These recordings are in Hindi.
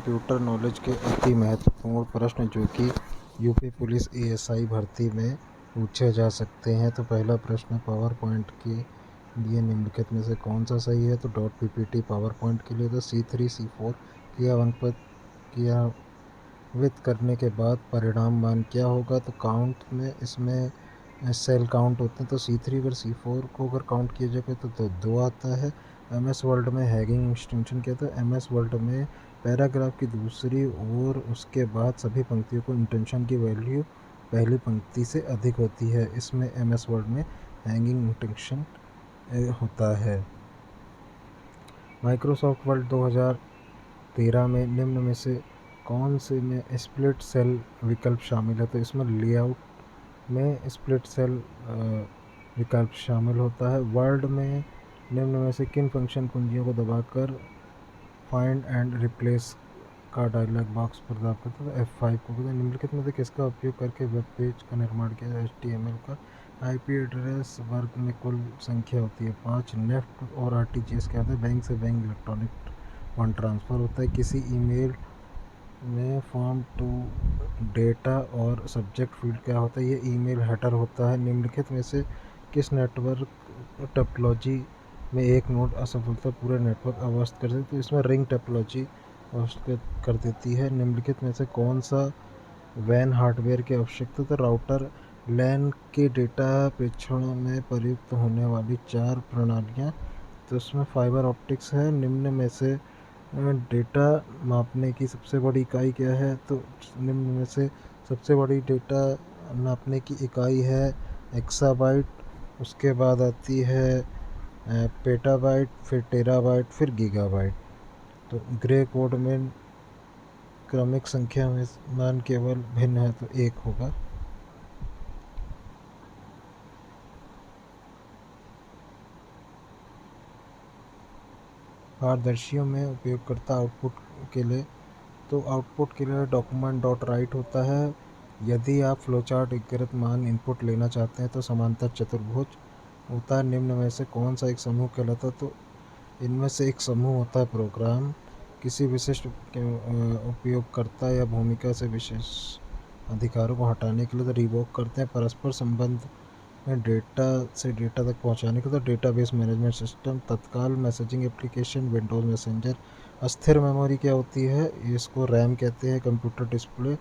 कंप्यूटर नॉलेज के अति महत्वपूर्ण प्रश्न जो कि यूपी पुलिस एएसआई भर्ती में पूछे जा सकते हैं। तो पहला प्रश्न, पावर पॉइंट के लिए निम्नलिखित में से कौन सा सही है? तो डॉट पीपीटी पावर पॉइंट के लिए तो C3 C4 क्रियान्वित करने के बाद परिणाम मान क्या होगा? तो काउंट में इसमें सेल काउंट होते हैं, तो C3 अगर C4 को अगर काउंट किया जाए तो 2 आता है। MS वर्ड में हैगिंग एक्सटेंशन क्या था? MS वर्ड में पैराग्राफ की दूसरी और उसके बाद सभी पंक्तियों को इंटेंशन की वैल्यू पहली पंक्ति से अधिक होती है। इसमें MS वर्ड में हैंगिंग इंटेंशन होता है। माइक्रोसॉफ्ट वर्ड 2013 में निम्न में से कौन से में स्प्लिट सेल विकल्प शामिल है? तो इसमें लेआउट में स्प्लिट सेल विकल्प शामिल होता है। वर्ड में निम्न में से किन फंक्शन कुंजियों को दबाकर फाइंड एंड रिप्लेस का डायलॉग बॉक्स प्राप्त करता है? तो F5 को। निम्नलिखित में से किसका उपयोग करके वेब पेज का निर्माण किया जाए? HTML का। IP एड्रेस वर्ग में कुल संख्या होती है 5। नेफ्ट और RTGS क्या होता है? बैंक से बैंक इलेक्ट्रॉनिक फंड ट्रांसफ़र होता है। किसी ईमेल में फॉर्म टू डेटा और सब्जेक्ट फील्ड क्या होता है? ये ईमेल हेडर होता है। निम्नलिखित में से किस नेटवर्क टोपोलॉजी में एक नोड असफलता पूरे नेटवर्क अवस्थ कर देती है? तो इसमें रिंग टोपोलॉजी अवस्थ कर देती है। निम्नलिखित में से कौन सा वैन हार्डवेयर की आवश्यकता? तो राउटर। लैन के डेटा प्रेषण में प्रयुक्त होने वाली 4 प्रणालियाँ, तो उसमें फाइबर ऑप्टिक्स है। निम्न में से डेटा मापने की सबसे बड़ी इकाई क्या है? तो निम्न में से सबसे बड़ी डेटा नापने की इकाई है एक्साबाइट, उसके बाद आती है पेटाबाइट, फिर टेराबाइट, फिर गीगाबाइट। तो ग्रे कोड में क्रमिक संख्या में मान केवल भिन्न है, तो 1 होगा। पारदर्शियों में उपयोगकर्ता आउटपुट के लिए, तो आउटपुट के लिए डॉक्यूमेंट डॉट राइट होता है। यदि आप फ्लोचार्ट एकीकृत मान इनपुट लेना चाहते हैं तो समांतर चतुर्भुज होता है। निम्न में से कौन सा एक समूह कहलाता है? तो इनमें से एक समूह होता है प्रोग्राम। किसी विशिष्ट उपयोगकर्ता या भूमिका से विशेष अधिकारों को हटाने के लिए तो रिवोक करते हैं। परस्पर संबंध में डेटा से डेटा तक पहुंचाने के लिए तो डेटाबेस मैनेजमेंट सिस्टम। तत्काल मैसेजिंग एप्लीकेशन, विंडोज़ मैसेंजर। अस्थिर मेमोरी क्या होती है? इसको रैम कहते हैं। कंप्यूटर डिस्प्ले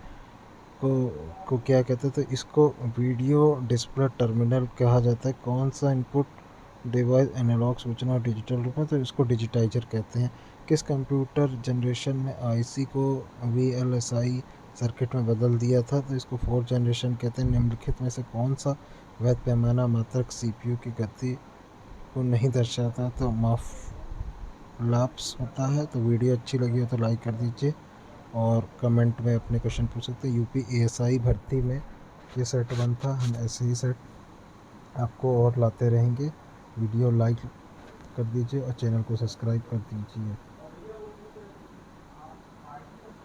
को क्या कहते हैं? तो इसको वीडियो डिस्प्ले टर्मिनल कहा जाता है। कौन सा इनपुट डिवाइस एनालॉग सूचना और डिजिटल रूप में? तो इसको डिजिटाइजर कहते हैं। किस कंप्यूटर जनरेशन में IC को VLSI सर्किट में बदल दिया था? तो इसको 4th जनरेशन कहते हैं। निम्नलिखित में से कौन सा वैध पैमाना मात्रक CPU की गति को नहीं दर्शाता? तो लाप्स होता है। तो वीडियो अच्छी लगी हो तो लाइक कर दीजिए और कमेंट में अपने क्वेश्चन पूछ सकते हैं। यूपी ASI भर्ती में ये सेट 1 था। हम ऐसे ही सेट आपको और लाते रहेंगे। वीडियो लाइक कर दीजिए और चैनल को सब्सक्राइब कर दीजिए।